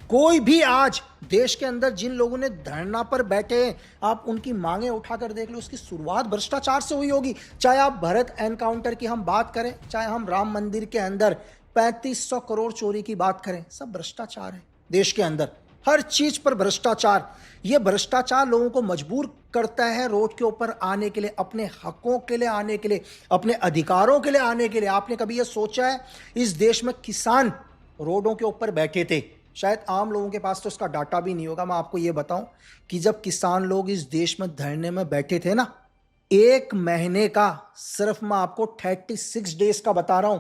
कोई भी आज देश के अंदर जिन लोगों ने धरना पर बैठे हैं, आप उनकी मांगे उठाकर देख लो, उसकी शुरुआत भ्रष्टाचार से हुई होगी। चाहे आप भरत एनकाउंटर की हम बात करें, चाहे हम राम मंदिर के अंदर 3500 करोड़ चोरी की बात करें, सब भ्रष्टाचार है देश के अंदर। हर चीज पर भ्रष्टाचार। ये भ्रष्टाचार लोगों को मजबूर करता है रोड के ऊपर आने के लिए, अपने हकों के लिए आने के लिए, अपने अधिकारों के लिए आने के लिए। आपने कभी ये सोचा है इस देश में किसान रोडों के ऊपर बैठे थे? शायद आम लोगों के पास तो इसका डाटा भी नहीं होगा। मैं आपको ये बताऊं कि जब किसान लोग इस देश में धरने में बैठे थे ना, एक महीने का, सिर्फ मैं आपको 36 डेज का बता रहा हूं,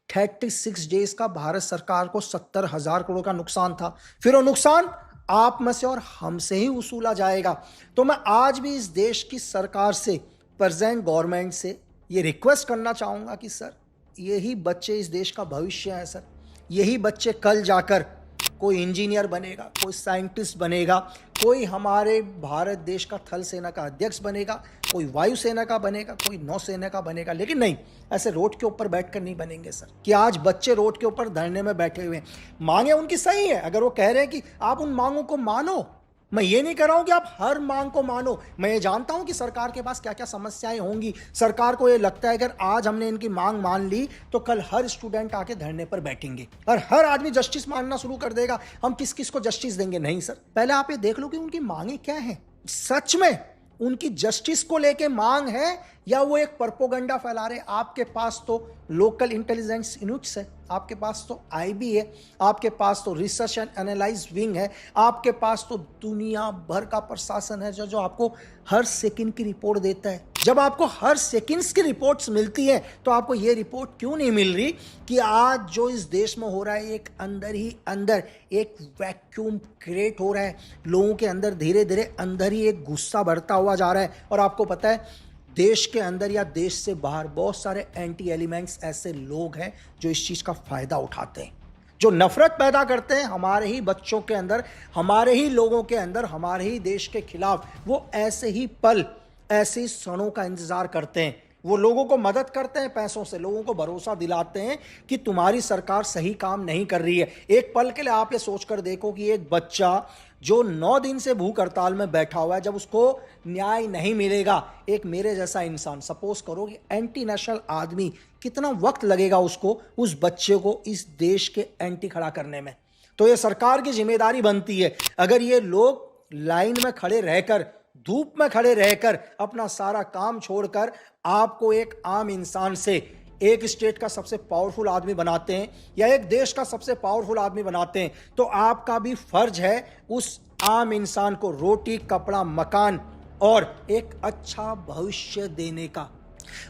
36 डेज का भारत सरकार को 70,000 करोड़ का नुकसान था। फिर वो नुकसान आप में से और हमसे ही वसूला जाएगा। तो मैं आज भी इस देश की सरकार से, प्रेजेंट गवर्नमेंट से ये रिक्वेस्ट करना चाहूंगा कि सर, यही बच्चे इस देश का भविष्य है सर। यही बच्चे कल जाकर कोई इंजीनियर बनेगा, कोई साइंटिस्ट बनेगा, कोई हमारे भारत देश का थल सेना का अध्यक्ष बनेगा, कोई वायुसेना का बनेगा, कोई नौसेना का बनेगा। लेकिन नहीं, ऐसे रोड के ऊपर बैठकर नहीं बनेंगे सर। कि आज बच्चे रोड के ऊपर धरने में बैठे हुए हैं, मांगे उनकी सही है, अगर वो कह रहे हैं कि आप उन मांगों को मानो। मैं ये नहीं कर रहा हूं कि आप हर मांग को मानो। मैं ये जानता हूं कि सरकार के पास क्या क्या समस्याएं होंगी। सरकार को ये लगता है अगर आज हमने इनकी मांग मान ली तो कल हर स्टूडेंट आके धरने पर बैठेंगे और हर आदमी जस्टिस मांगना शुरू कर देगा। हम किस किस को जस्टिस देंगे? नहीं सर, पहले आप ये देख लो कि उनकी मांगे क्या है। सच में उनकी जस्टिस को लेके मांग है या वो एक प्रोपेगेंडा फैला रहे? आपके पास तो लोकल इंटेलिजेंस यूनिट्स है, आपके पास तो आईबी है, आपके पास तो रिसर्च एंड एनालाइज विंग है, आपके पास तो दुनिया भर का प्रशासन है जो आपको हर सेकंड की रिपोर्ट देता है। जब आपको हर सेकंड्स की रिपोर्ट्स मिलती हैं तो आपको ये रिपोर्ट क्यों नहीं मिल रही कि आज जो इस देश में हो रहा है, एक अंदर ही अंदर एक वैक्यूम क्रिएट हो रहा है। लोगों के अंदर धीरे धीरे अंदर ही एक गुस्सा बढ़ता हुआ जा रहा है। और आपको पता है देश के अंदर या देश से बाहर बहुत सारे एंटी एलिमेंट्स ऐसे लोग हैं जो इस चीज का फायदा उठाते हैं, जो नफरत पैदा करते हैं हमारे ही बच्चों के अंदर, हमारे ही लोगों के अंदर, हमारे ही देश के खिलाफ। वो ऐसे ही पल, ऐसे क्षणों का इंतजार करते हैं। वो लोगों को मदद करते हैं पैसों से, लोगों को भरोसा दिलाते हैं कि तुम्हारी सरकार सही काम नहीं कर रही है। एक पल के लिए आप ये सोचकर देखो कि एक बच्चा जो 9 दिन से भूख हड़ताल में बैठा हुआ है, जब उसको न्याय नहीं मिलेगा, एक मेरे जैसा इंसान, सपोज करो कि एंटी नेशनल आदमी, कितना वक्त लगेगा उसको, उस बच्चे को इस देश के एंटी खड़ा करने में? तो ये सरकार की जिम्मेदारी बनती है। अगर ये लोग लाइन में खड़े रहकर, धूप में खड़े रहकर, अपना सारा काम छोड़कर आपको एक आम इंसान से एक स्टेट का सबसे पावरफुल आदमी बनाते हैं या एक देश का सबसे पावरफुल आदमी बनाते हैं, तो आपका भी फर्ज है उस आम इंसान को रोटी, कपड़ा, मकान और एक अच्छा भविष्य देने का।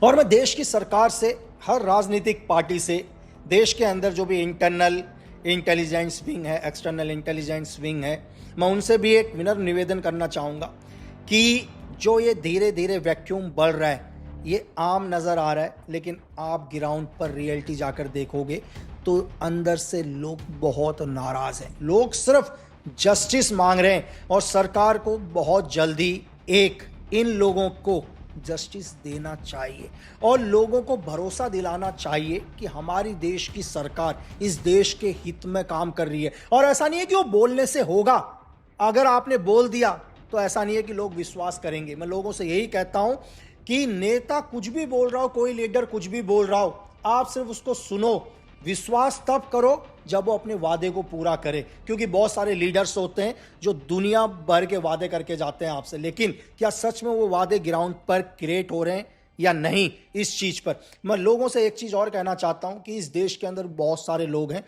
और मैं देश की सरकार से, हर राजनीतिक पार्टी से, देश के अंदर जो भी इंटरनल इंटेलिजेंस विंग है, एक्सटर्नल इंटेलिजेंस विंग है, मैं उनसे भी एक विनम्र निवेदन करना चाहूँगा कि जो ये धीरे धीरे वैक्यूम बढ़ रहा है, ये आम नज़र आ रहा है, लेकिन आप ग्राउंड पर रियलिटी जाकर देखोगे तो अंदर से लोग बहुत नाराज़ हैं। लोग सिर्फ जस्टिस मांग रहे हैं और सरकार को बहुत जल्दी एक इन लोगों को जस्टिस देना चाहिए और लोगों को भरोसा दिलाना चाहिए कि हमारी देश की सरकार इस देश के हित में काम कर रही है। और ऐसा नहीं है कि वो बोलने से होगा। अगर आपने बोल दिया तो ऐसा नहीं है कि लोग विश्वास करेंगे। मैं लोगों से यही कहता हूं कि नेता कुछ भी बोल रहा हो, कोई लीडर कुछ भी बोल रहा हो, आप सिर्फ उसको सुनो। विश्वास तब करो जब वो अपने वादे को पूरा करे, क्योंकि बहुत सारे लीडर्स होते हैं जो दुनिया भर के वादे करके जाते हैं आपसे, लेकिन क्या सच में वो वादे ग्राउंड पर क्रिएट हो रहे हैं या नहीं? इस चीज पर मैं लोगों से एक चीज और कहना चाहता हूं कि इस देश के अंदर बहुत सारे लोग हैं,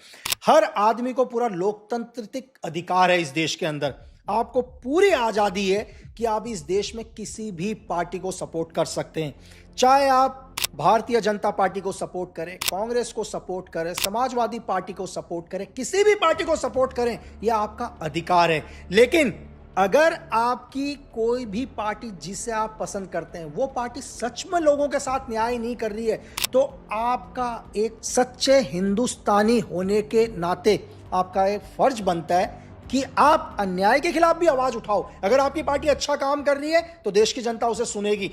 हर आदमी को पूरा लोकतांत्रिक अधिकार है। इस देश के अंदर आपको पूरी आजादी है कि आप इस देश में किसी भी पार्टी को सपोर्ट कर सकते हैं। चाहे आप भारतीय जनता पार्टी को सपोर्ट करें, कांग्रेस को सपोर्ट करें, समाजवादी पार्टी को सपोर्ट करें, किसी भी पार्टी को सपोर्ट करें, यह आपका अधिकार है। लेकिन अगर आपकी कोई भी पार्टी जिसे आप पसंद करते हैं वो पार्टी सच में लोगों के साथ न्याय नहीं कर रही है, तो आपका एक सच्चे हिंदुस्तानी होने के नाते आपका एक फर्ज बनता है कि आप अन्याय के खिलाफ भी आवाज उठाओ। अगर आपकी पार्टी अच्छा काम कर रही है तो देश की जनता उसे सुनेगी,